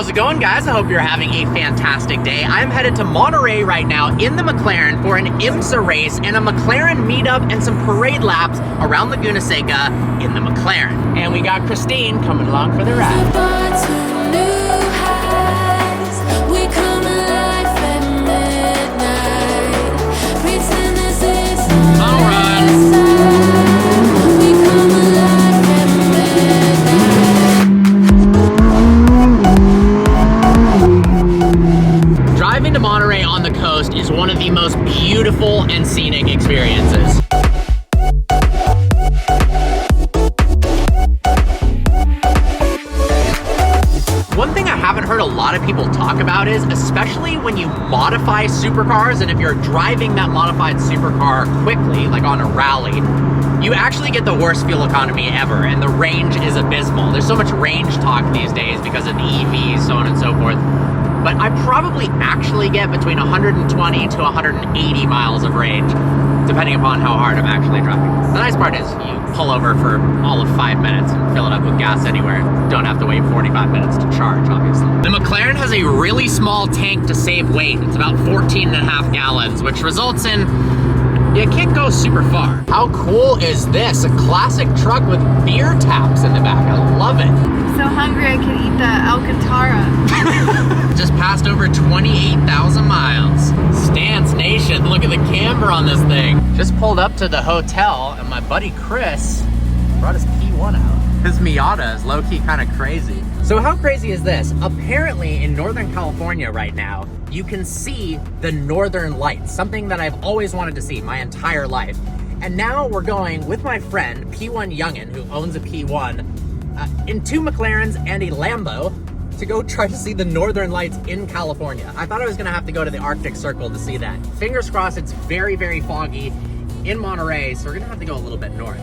How's it going, guys? I hope you're having a fantastic day. I'm headed to Monterey right now in the McLaren for an IMSA race and a McLaren meetup and some parade laps around Laguna Seca in the McLaren. And we got Christine coming along for the ride. Driving to Monterey on the coast is one of the most beautiful and scenic experiences. One thing I haven't heard a lot of people talk about is, especially when you modify supercars, and if you're driving that modified supercar quickly, like on a rally, you actually get the worst fuel economy ever, and the range is abysmal. There's so much range talk these days because of the EVs, so on and so forth. But I probably actually get between 120 to 180 miles of range, depending upon how hard I'm actually driving. The nice part is you pull over for all of 5 minutes and fill it up with gas anywhere. Don't have to wait 45 minutes to charge, obviously. The McLaren has a really small tank to save weight. It's about 14.5 gallons, which results in you can't go super far. How cool is this? A classic truck with beer taps in the back. I love it. I'm so hungry I could eat the Alcantara. Just passed over 28,000 miles. Stance Nation, look at the camber on this thing. Just pulled up to the hotel and my buddy Chris brought his P1 out. His Miata is low-key kind of crazy. So how crazy is this? Apparently in Northern California right now, you can see the Northern Lights, something that I've always wanted to see my entire life. And now we're going with my friend, P1 Youngin, who owns a P1, in 2 McLarens and a Lambo to go try to see the Northern Lights in California. I thought I was gonna have to go to the Arctic Circle to see that. Fingers crossed, it's very, very foggy in Monterey, so we're gonna have to go a little bit north.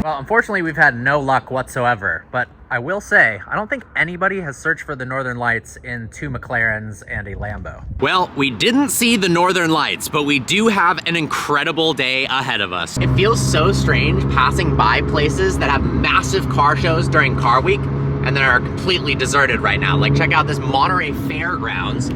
Unfortunately, we've had no luck whatsoever, but I will say, I don't think anybody has searched for the Northern Lights in 2 McLarens and a Lambo. Well, we didn't see the Northern Lights, but we do have an incredible day ahead of us. It feels so strange passing by places that have massive car shows during Car Week and that are completely deserted right now. Like, check out this Monterey Fairgrounds.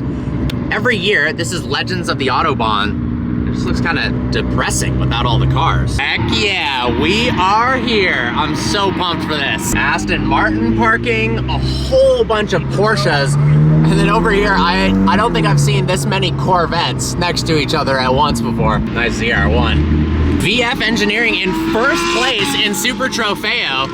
Every year, this is Legends of the Autobahn. It just looks kind of depressing without all the cars. Heck yeah, we are here. I'm so pumped for this. Aston Martin parking, a whole bunch of Porsches, and then over here, I don't think I've seen this many Corvettes next to each other at once before. Nice ZR1. VF Engineering in first place in Super Trofeo.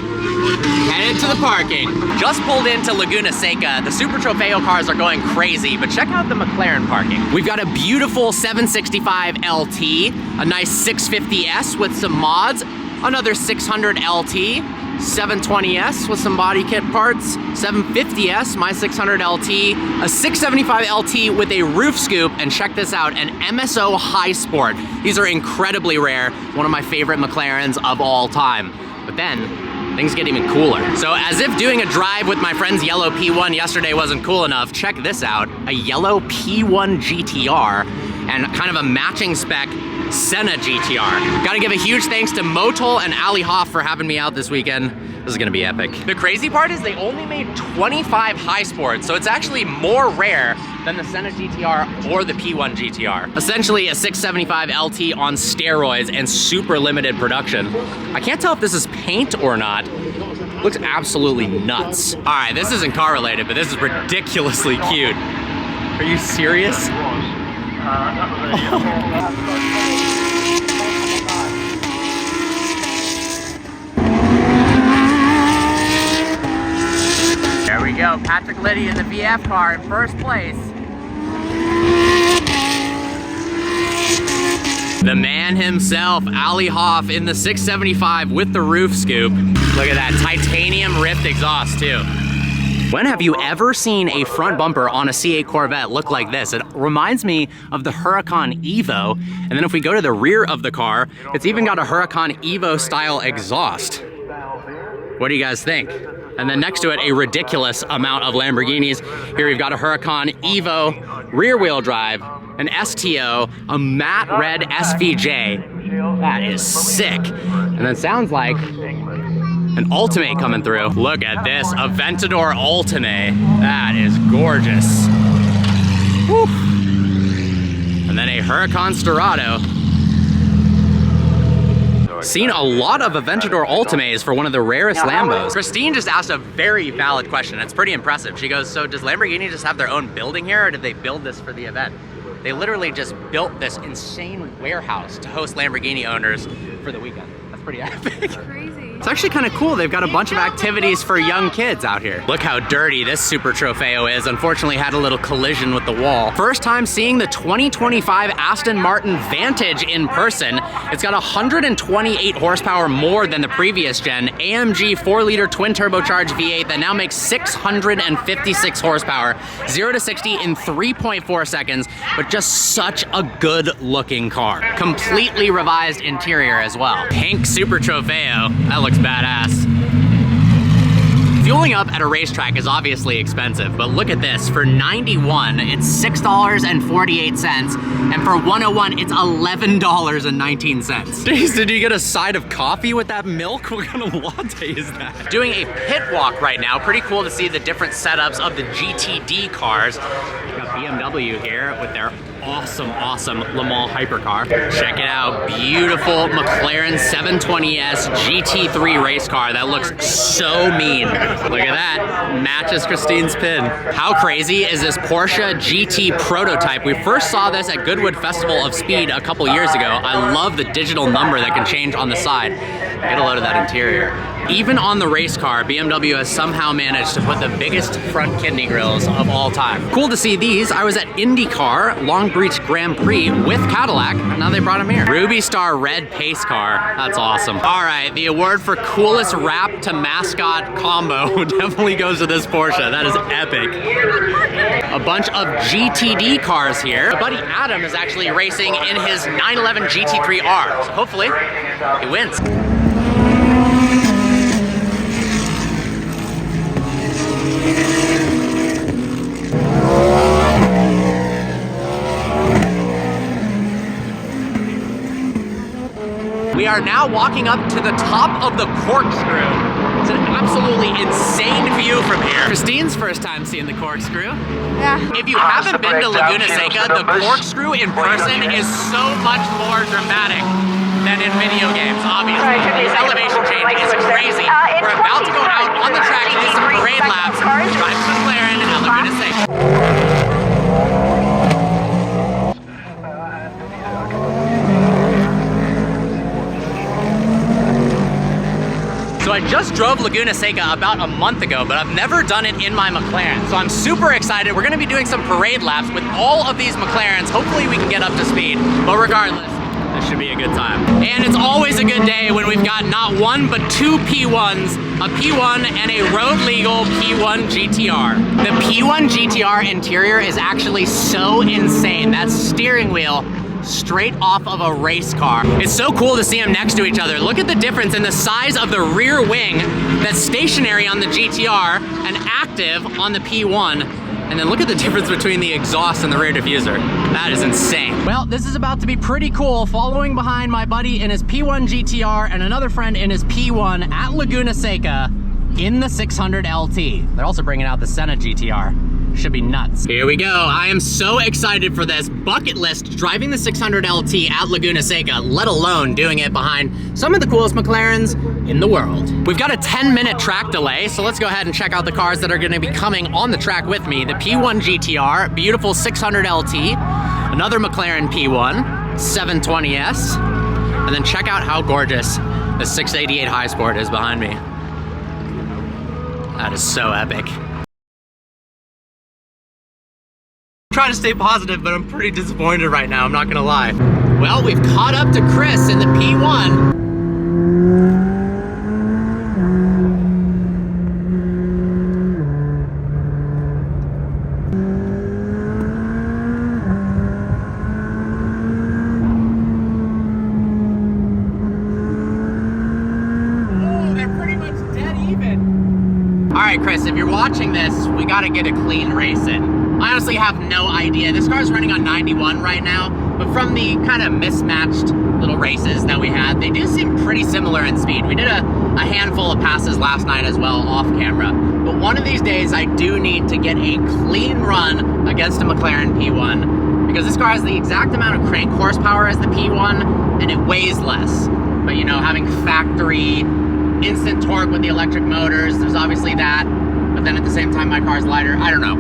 Headed to the parking. Just pulled into Laguna Seca. The Super Trofeo cars are going crazy, but check out the McLaren parking. We've got a beautiful 765LT, a nice 650S with some mods, another 600LT, 720S with some body kit parts, 750S, my 600LT, a 675LT with a roof scoop, and check this out, an MSO High Sport. These are incredibly rare, one of my favorite McLarens of all time. But then, things get even cooler. So as if doing a drive with my friend's yellow P1 yesterday wasn't cool enough, check this out, a yellow P1 GTR and kind of a matching spec Senna GTR. Gotta give a huge thanks to Motol and Ali Hoff for having me out this weekend. This is gonna be epic. The crazy part is they only made 25 high sports, so it's actually more rare than the Senna GTR or the P1 GTR. Essentially a 675LT on steroids and super limited production. I can't tell if this is paint or not. Looks absolutely nuts. All right, this isn't car related, but this is ridiculously cute. Are you serious? There we go, Patrick Liddy in the VF car in first place. The man himself, Ali Hoff, in the 675 with the roof scoop. Look at that, titanium ripped exhaust too. When have you ever seen a front bumper on a C8 Corvette look like this? It reminds me of the Huracan Evo. And then if we go to the rear of the car, it's even got a Huracan Evo style exhaust. What do you guys think? And then next to it, a ridiculous amount of Lamborghinis. Here we've got a Huracan Evo, rear wheel drive, an STO, a matte red SVJ. That is sick. And then sounds like an Ultimate coming through. Look at this, Aventador Ultimate. That is gorgeous. Whew. And then a Huracan Storado. Seen a lot of Aventador Ultimates for one of the rarest Lambos. Christine just asked a very valid question. It's pretty impressive. She goes, so does Lamborghini just have their own building here, or did they build this for the event? They literally just built this insane warehouse to host Lamborghini owners for the weekend. That's pretty epic. Crazy. It's actually kind of cool. They've got a bunch of activities for young kids out here. Look how dirty this Super Trofeo is. Unfortunately, had a little collision with the wall. First time seeing the 2025 Aston Martin Vantage in person. It's got 128 horsepower more than the previous gen. AMG 4-liter twin turbocharged V8 that now makes 656 horsepower. 0 to 60 in 3.4 seconds, but just such a good looking car. Completely revised interior as well. Pink Super Trofeo. That looks badass. Fueling up at a racetrack is obviously expensive, but look at this. For 91, it's $6.48, and for 101, it's $11.19. Jeez, did you get a side of coffee with that milk? What kind of latte is that? Doing a pit walk right now. Pretty cool to see the different setups of the GTD cars. We got BMW here with their awesome Le Mans hypercar. Check it out, beautiful McLaren 720S GT3 race car that looks so mean. Look at that, matches Christine's pin. How crazy is this Porsche GT prototype? We first saw this at Goodwood Festival of Speed a couple years ago. I love the digital number that can change on the side. Get a load of that interior. Even on the race car, BMW has somehow managed to put the biggest front kidney grills of all time. Cool to see these. I was at IndyCar Long Beach Grand Prix with Cadillac, and now they brought them here. Ruby Star red pace car. That's awesome. All right, the award for coolest wrap to mascot combo definitely goes to this Porsche. That is epic. A bunch of GTD cars here. My buddy Adam is actually racing in his 911 GT3R. So hopefully, he wins. We are now walking up to the top of the corkscrew. It's an absolutely insane view from here. Christine's first time seeing the corkscrew. Yeah. If you haven't been to Laguna Seca, the corkscrew in person is so much more dramatic than in video games, obviously. This elevation change is crazy. We're about to go out on the track and do some parade laps. Drive to McLaren at Laguna Seca. So I just drove Laguna Seca about a month ago, but I've never done it in my McLaren. So I'm super excited. We're gonna be doing some parade laps with all of these McLarens. Hopefully we can get up to speed. But regardless, this should be a good time. And it's always a good day when we've got not one, but two P1s, a P1 and a road legal P1 GTR. The P1 GTR interior is actually so insane. That steering wheel straight off of a race car. It's so cool to see them next to each other. Look at the difference in the size of the rear wing that's stationary on the GTR and active on the P1. And then look at the difference between the exhaust and the rear diffuser. That is insane. Well, this is about to be pretty cool. Following behind my buddy in his P1 GTR and another friend in his P1 at Laguna Seca in the 600LT. They're also bringing out the Senna GTR. Should be nuts. Here we go. I am so excited for this. Bucket list driving the 600LT at Laguna Seca, let alone doing it behind some of the coolest McLarens in the world. We've got a 10-minute track delay, so let's go ahead and check out the cars that are gonna be coming on the track with me. The P1 GTR, beautiful 600LT, another McLaren P1, 720S, and then check out how gorgeous the 688 High Sport is behind me. That is so epic. Trying to stay positive, but I'm pretty disappointed right now, I'm not gonna lie. Well, we've caught up to Chris in the P1. right, Chris, if you're watching this, we gotta get a clean race in. I honestly have no idea. This car's running on 91 right now, but from the kind of mismatched little races that we had, they do seem pretty similar in speed. We did a handful of passes last night as well off camera, but one of these days I do need to get a clean run against a McLaren P1, because this car has the exact amount of crank horsepower as the P1 and it weighs less. But you know, having factory instant torque with the electric motors, there's obviously that, but then at the same time my car's lighter. I don't know,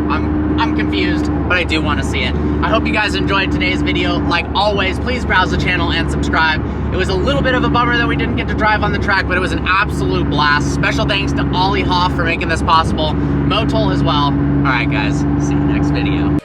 I'm confused, but I do want to see it. I hope you guys enjoyed today's video. Like always, please browse the channel and subscribe. It was a little bit of a bummer that we didn't get to drive on the track, but it was an absolute blast. Special thanks to Ollie Hoff for making this possible, Motol as well. All right guys, see you next video.